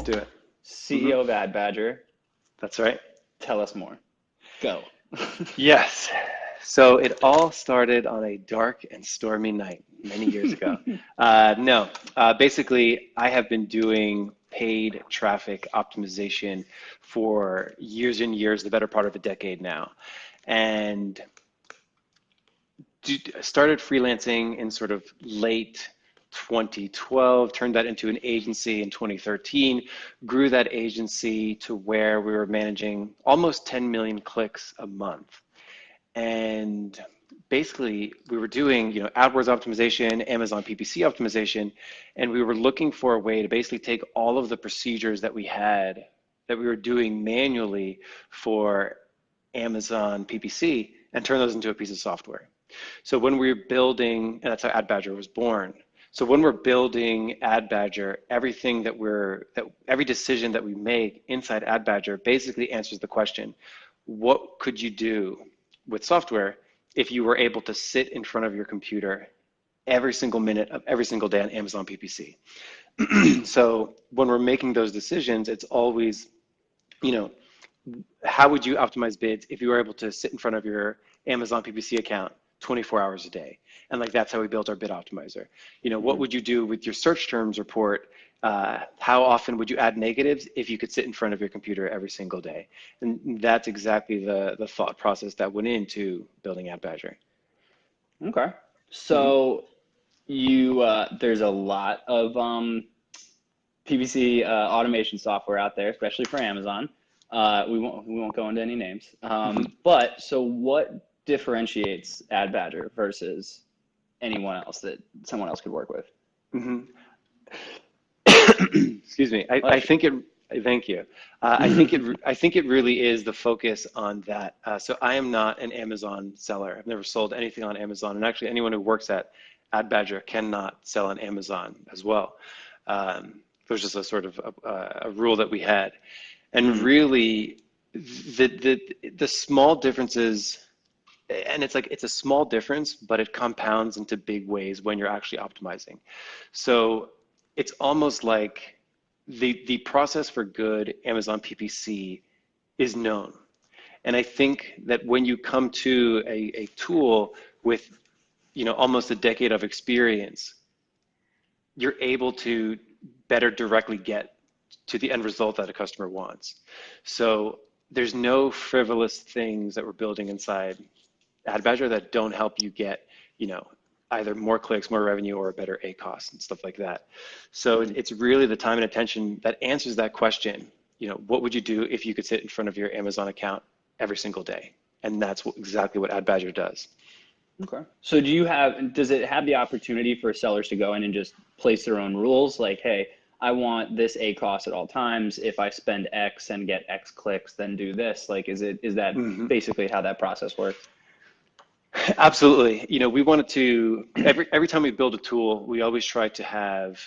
Let's do it. CEO of AdBadger. That's right. Tell us more. Go. Yes. So it all started on a dark and stormy night many years ago. Basically, I have been doing paid traffic optimization for years and years, the better part of a decade now. And started freelancing in sort of late 2012, turned that into an agency in 2013, grew that agency to where we were managing almost 10 million clicks a month. And basically we were doing, AdWords optimization, Amazon PPC optimization, and we were looking for a way to basically take all of the procedures that we had, that we were doing manually for Amazon PPC, and turn those into a piece of software. So when we were building, and that's how AdBadger was born. So when we're building AdBadger, every decision that we make inside AdBadger basically answers the question, what could you do with software if you were able to sit in front of your computer every single minute of every single day on Amazon PPC? So when we're making those decisions, it's always, how would you optimize bids if you were able to sit in front of your Amazon PPC account 24 hours a day? And that's how we built our bid optimizer. What would you do with your search terms report? How often would you add negatives if you could sit in front of your computer every single day? And that's exactly the thought process that went into building AdBadger. Okay. So there's a lot of PPC automation software out there, especially for Amazon. We won't go into any names. But so what differentiates AdBadger versus anyone else that someone else could work with? Excuse me. Thank you. I think it really is the focus on that. So I am not an Amazon seller. I've never sold anything on Amazon, and actually anyone who works at AdBadger cannot sell on Amazon as well. There's just a sort of a rule that we had, and really the small differences. And it's a small difference, but it compounds into big ways when you're actually optimizing. So it's almost like the process for good Amazon PPC is known. And I think that when you come to a tool with almost a decade of experience, you're able to better directly get to the end result that a customer wants. So there's no frivolous things that we're building inside AdBadger that don't help you get, either more clicks, more revenue, or a better ACoS and stuff like that. So it's really the time and attention that answers that question. What would you do if you could sit in front of your Amazon account every single day? And that's exactly what AdBadger does. Okay. So does it have the opportunity for sellers to go in and just place their own rules? Like, hey, I want this ACoS at all times. If I spend X and get X clicks, then do this. Is that basically how that process works? Absolutely. We wanted to, every time we build a tool, we always try to have,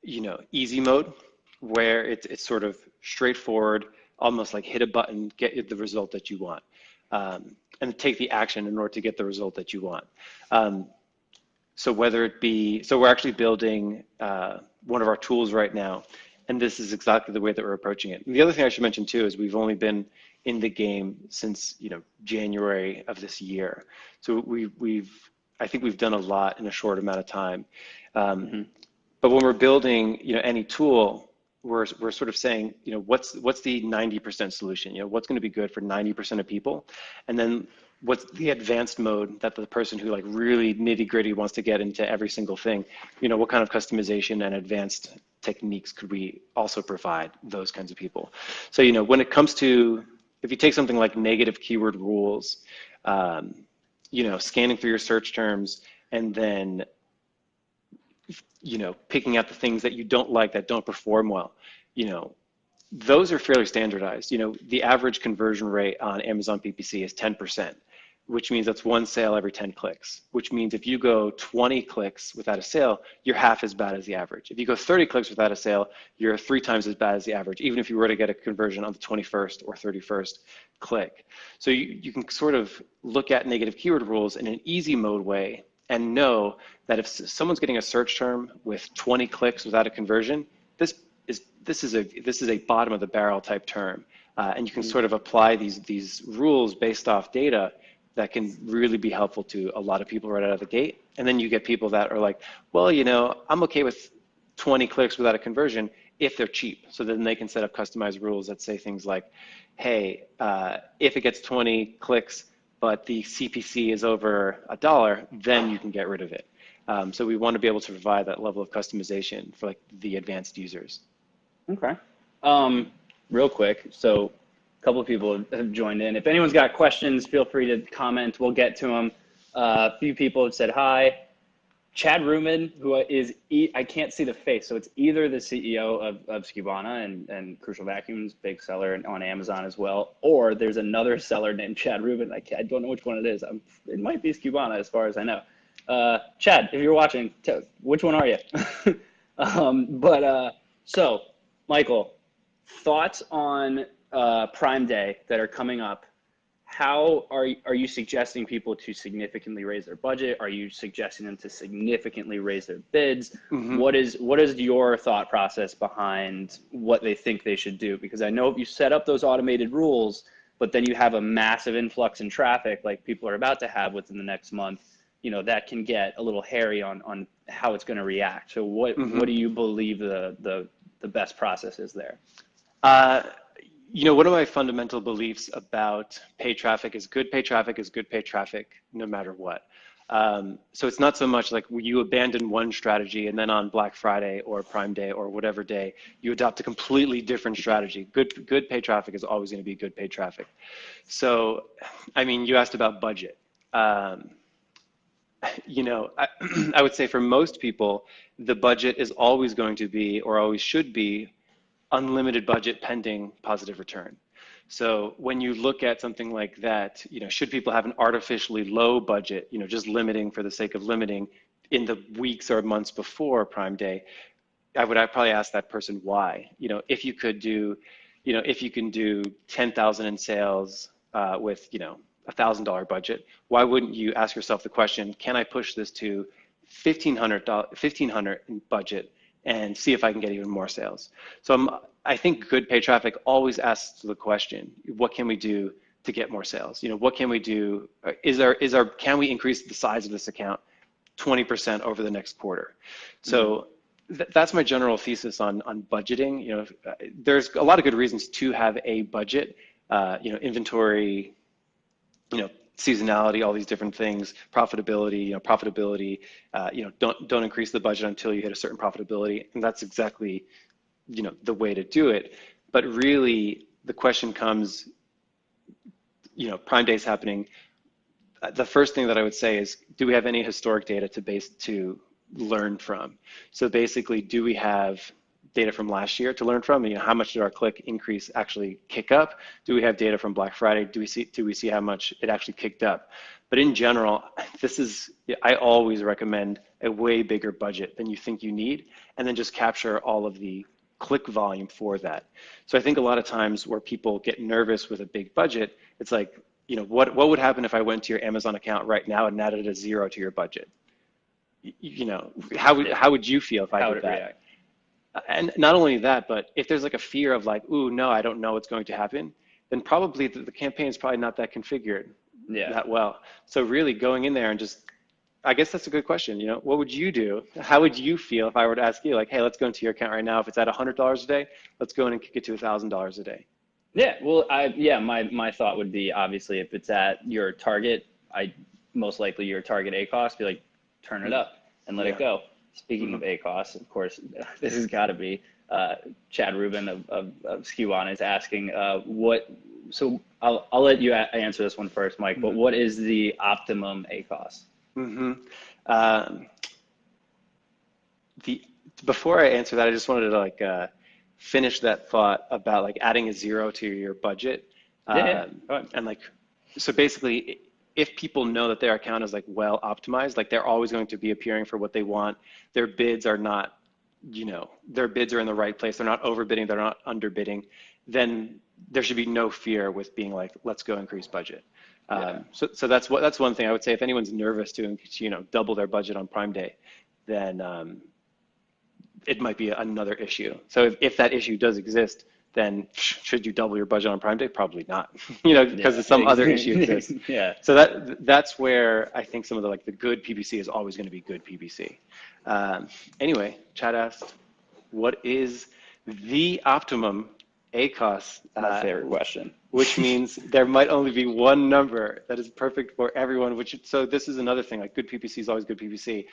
easy mode, where it's sort of straightforward, almost like hit a button, get the result that you want, and take the action in order to get the result that you want. So we're actually building one of our tools right now, and this is exactly the way that we're approaching it. And the other thing I should mention too is we've only been in the game since January of this year. So I think we've done a lot in a short amount of time. But when we're building any tool, we're sort of saying what's the 90% solution? What's going to be good for 90% of people, and then what's the advanced mode that the person who really nitty gritty wants to get into every single thing? What kind of customization and advanced techniques could we also provide those kinds of people? So when it comes to, if you take something like negative keyword rules, scanning through your search terms, and then picking out the things that you don't like, that don't perform well, those are fairly standardized. The average conversion rate on Amazon PPC is 10%, which means that's one sale every 10 clicks, which means if you go 20 clicks without a sale, you're half as bad as the average. If you go 30 clicks without a sale, you're 3 times as bad as the average, even if you were to get a conversion on the 21st or 31st click. So you can sort of look at negative keyword rules in an easy mode way and know that if someone's getting a search term with 20 clicks without a conversion, this is this is a bottom of the barrel type term, and you can sort of apply these rules based off data that can really be helpful to a lot of people right out of the gate. And then you get people that are like, well, I'm okay with 20 clicks without a conversion if they're cheap. So then they can set up customized rules that say things like, hey, if it gets 20 clicks, but the CPC is over $1, then you can get rid of it. So we want to be able to provide that level of customization for like the advanced users. Okay. Real quick, so a couple of people have joined in. If anyone's got questions, feel free to comment. We'll get to them. A few people have said hi. Chad Ruman, who is, I can't see the face, so it's either the CEO of Skubana and Crucial Vacuums, big seller on Amazon as well, or there's another seller named Chad Ruman. I don't know which one it is. It might be Skubana as far as I know. Chad, if you're watching, which one are you? So, Michael, thoughts on Prime Day that are coming up. How are you suggesting people to significantly raise their budget? Are you suggesting them to significantly raise their bids? Mm-hmm. What is your thought process behind what they think they should do? Because I know if you set up those automated rules, but then you have a massive influx in traffic like people are about to have within the next month, that can get a little hairy on how it's going to react. So what do you believe the best process is there? One of my fundamental beliefs about paid traffic is good paid traffic is good paid traffic no matter what. So it's not so much like you abandon one strategy and then on Black Friday or Prime Day or whatever day, you adopt a completely different strategy. Good paid traffic is always going to be good paid traffic. So, you asked about budget. I would say for most people, the budget is always going to be, or always should be, unlimited budget pending positive return. So when you look at something like that, should people have an artificially low budget, just limiting for the sake of limiting in the weeks or months before Prime Day, I'd probably ask that person why. If you could do, if you can do 10,000 in sales with, $1,000 budget, why wouldn't you ask yourself the question, can I push this to $1,500 in budget and see if I can get even more sales? So I think good paid traffic always asks the question, what can we do to get more sales? What can we do? Can we increase the size of this account 20% over the next quarter? So that's my general thesis on budgeting. There's a lot of good reasons to have a budget, inventory, seasonality, all these different things, profitability, don't increase the budget until you hit a certain profitability. And that's exactly, the way to do it. But really the question comes, Prime Day is happening. The first thing that I would say is, do we have any historic data to learn from? So basically, do we have data from last year to learn from? How much did our click increase actually kick up? Do we have data from Black Friday? Do we see how much it actually kicked up? But in general, I always recommend a way bigger budget than you think you need, and then just capture all of the click volume for that. So I think a lot of times where people get nervous with a big budget, it's like, what would happen if I went to your Amazon account right now and added a 0 to your budget? How would you feel if I did that? React? And not only that, but if there's like a fear of like, ooh, no, I don't know what's going to happen, then probably the campaign is probably not that configured that well. So really going in there and just, I guess that's a good question. What would you do? How would you feel if I were to ask you like, hey, let's go into your account right now. If it's at $100 a day, let's go in and kick it to $1,000 a day. Yeah, well, my thought would be, obviously, if it's at your target, most likely your target ACOS, be like, turn it up and let it go. Speaking of ACOS, of course, this has got to be Chad Rubin of Skubana is asking so I'll let you answer this one first, Mike, but what is the optimum ACOS? Before I answer that, I just wanted to finish that thought about adding a 0 to your budget. And so basically, if people know that their account is well optimized, they're always going to be appearing for what they want. Their bids are not, their bids are in the right place. They're not overbidding. They're not underbidding. Then there should be no fear with being like, let's go increase budget. So that's one thing I would say. If anyone's nervous to double their budget on Prime Day, then it might be another issue. So if that issue does exist, then should you double your budget on Prime Day? Probably not, because some other issue exists. Yeah. So that's where I think some of the good PPC is always going to be good PPC. Anyway, Chad asked, what is the optimum ACOS? My favorite question. Which means there might only be one number that is perfect for everyone. So this is another thing. Good PPC is always good PPC.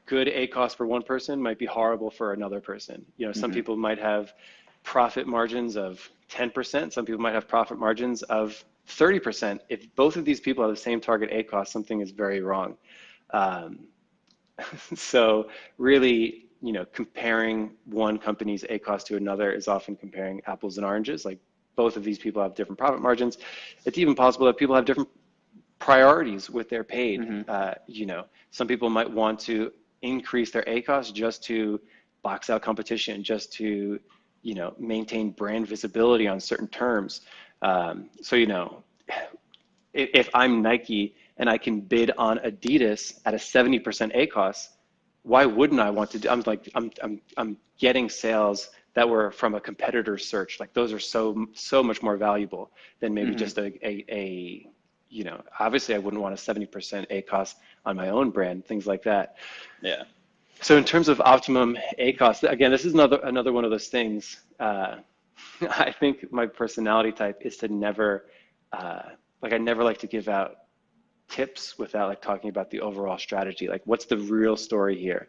Good ACOS for one person might be horrible for another person. Some people might have profit margins of 10%. Some people might have profit margins of 30%. If both of these people have the same target ACOS, something is very wrong. So really, comparing one company's ACOS to another is often comparing apples and oranges. Both of these people have different profit margins. It's even possible that people have different priorities with their paid. Some people might want to increase their ACOS just to box out competition, just to maintain brand visibility on certain terms. So if I'm Nike and I can bid on Adidas at a 70% ACOS, why wouldn't I want to do? I'm getting sales that were from a competitor's search. Those are so much more valuable than maybe just obviously I wouldn't want a 70% ACOS on my own brand, things like that. Yeah. So in terms of optimum ACOS, again, this is another one of those things. I think my personality type is to never, I never like to give out tips without talking about the overall strategy. What's the real story here?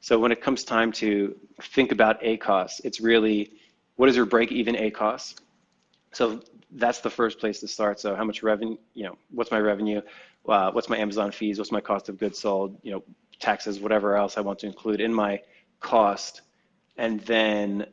So when it comes time to think about ACOS, it's really, what is your break-even ACOS? So that's the first place to start. So how much revenue, what's my revenue? What's my Amazon fees? What's my cost of goods sold? Taxes, whatever else I want to include in my cost. And then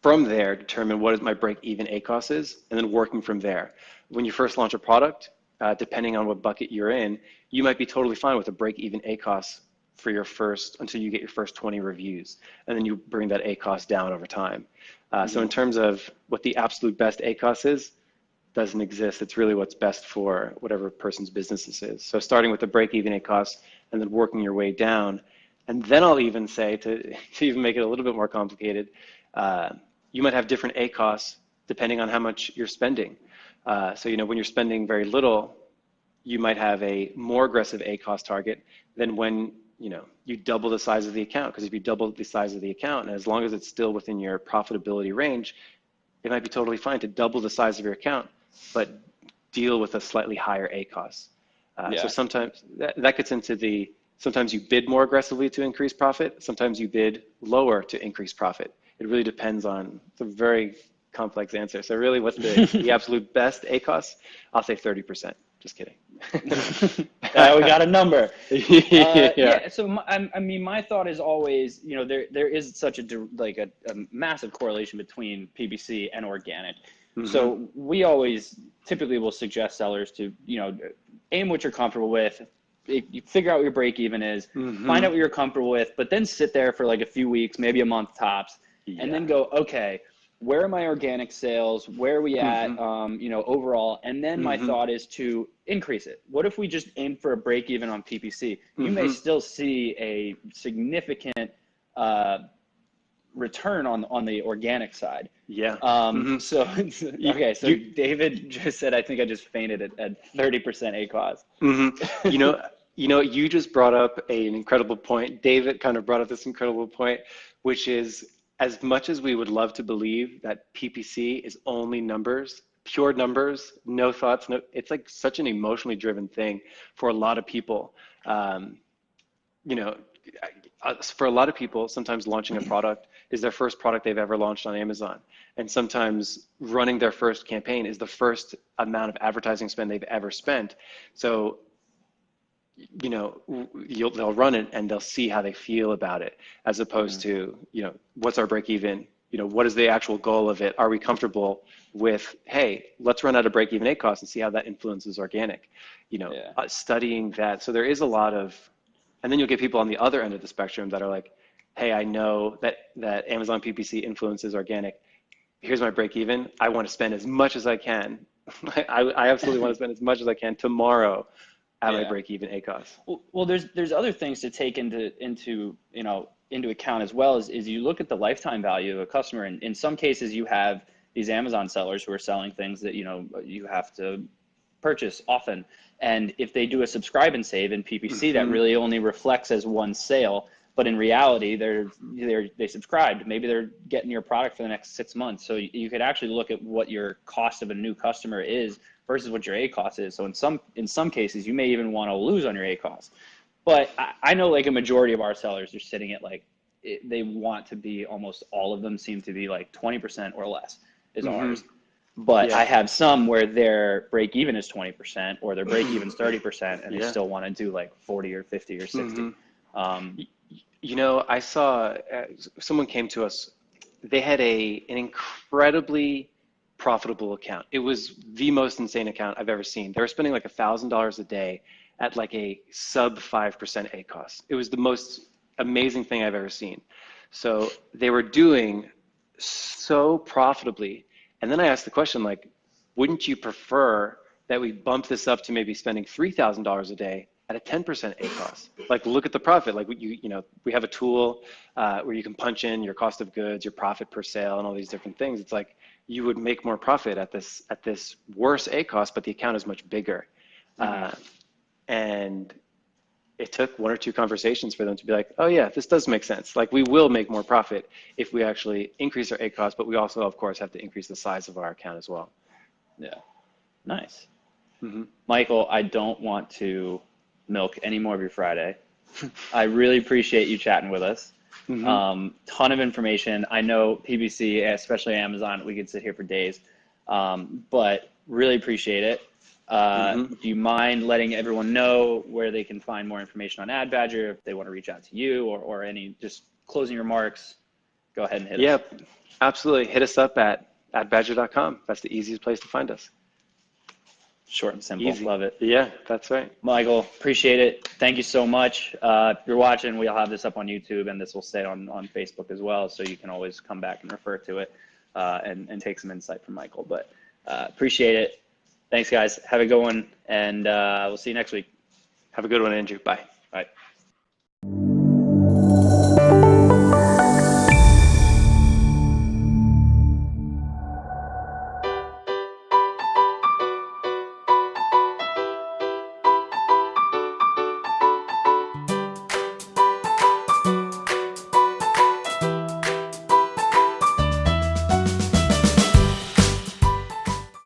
from there, determine what is my break-even ACOS is, and then working from there. When you first launch a product, depending on what bucket you're in, you might be totally fine with a break-even ACOS for until you get your first 20 reviews, and then you bring that ACOS down over time. So in terms of what the absolute best ACOS is, doesn't exist. It's really what's best for whatever person's business this is. So starting with the break-even ACOS and then working your way down. And then I'll even say, to even make it a little bit more complicated, you might have different ACOS depending on how much you're spending. So when you're spending very little, you might have a more aggressive ACOS target than when you double the size of the account. Because if you double the size of the account, and as long as it's still within your profitability range, it might be totally fine to double the size of your account, but deal with a slightly higher ACOS. So sometimes that gets into sometimes you bid more aggressively to increase profit, sometimes you bid lower to increase profit. It really depends on, it's a very complex answer. So really, what's the absolute best ACOS? I'll say 30%. Just kidding. We got a number. Yeah. So my thought is always, there is such a massive correlation between PPC and organic. Mm-hmm. So we always typically will suggest sellers to, aim what you're comfortable with. You figure out what your break even is, find out what you're comfortable with, but then sit there for a few weeks, maybe a month tops, and then go, okay, where are my organic sales? Where are we at, overall? And then my thought is to increase it. What if we just aim for a break even on PPC? You may still see a significant return on the organic side. Yeah. So, okay. So David just said, I think I just fainted at 30% ACOS. You just brought up an incredible point. David kind of brought up this incredible point, which is, as much as we would love to believe that PPC is only numbers, pure numbers, no thoughts, it's such an emotionally driven thing for a lot of people. For a lot of people, sometimes launching a product is their first product they've ever launched on Amazon. And sometimes running their first campaign is the first amount of advertising spend they've ever spent. So they'll run it and they'll see how they feel about it, as opposed to, what's our break even? What is the actual goal of it? Are we comfortable with, hey, let's run out a break even ACOS and see how that influences organic, studying that. So there is a lot of, and then you'll get people on the other end of the spectrum that are like, hey, I know that Amazon PPC influences organic. Here's my break even. I want to spend as much as I can. I absolutely want to spend as much as I can tomorrow at my Yeah. break-even ACOS. Well, there's other things to take into account as well is you look at the lifetime value of a customer, and in some cases you have these Amazon sellers who are selling things that you have to purchase often, and if they do a subscribe and save in PPC, that really only reflects as one sale, but in reality they subscribed. Maybe they're getting your product for the next 6 months, so you could actually look at what your cost of a new customer is versus what your ACOS is. So in some cases you may even want to lose on your ACOS. But I know like a majority of our sellers are sitting at they want to be, almost all of them seem to be like 20% or less is ours. But I have some where their break even is 20% or their break even is 30% and they still want to do like 40 or 50 or 60. I saw someone came to us. They had an incredibly profitable account. It was the most insane account I've ever seen. They were spending like $1,000 a day at like a sub 5% ACOS. It was the most amazing thing I've ever seen. So they were doing so profitably. And then I asked the question, like, wouldn't you prefer that we bump this up to maybe spending $3,000 a day at a 10% ACOS? Like, look at the profit. Like, we have a tool where you can punch in your cost of goods, your profit per sale, and all these different things. It's like you would make more profit at this worse ACOS, but the account is much bigger. And it took 1 or 2 conversations for them to be like, oh yeah, this does make sense. Like, we will make more profit if we actually increase our ACOS, but we also, of course, have to increase the size of our account as well. Yeah, nice. Michael, I don't want to milk any more of your Friday. I really appreciate you chatting with us. Ton of information. I know PPC, especially Amazon, we could sit here for days, but really appreciate it. Do you mind letting everyone know where they can find more information on AdBadger if they want to reach out to you, or any just closing remarks? Go ahead and hit us. Yeah, absolutely. Hit us up at AdBadger.com. That's the easiest place to find us. Short and simple. Easy. Love it. Yeah, that's right. Michael, appreciate it. Thank you so much. If you're watching, we'll have this up on YouTube, and this will stay on Facebook as well, so you can always come back and refer to it and take some insight from Michael. But appreciate it. Thanks, guys. Have a good one, and we'll see you next week. Have a good one, Andrew. Bye. Bye.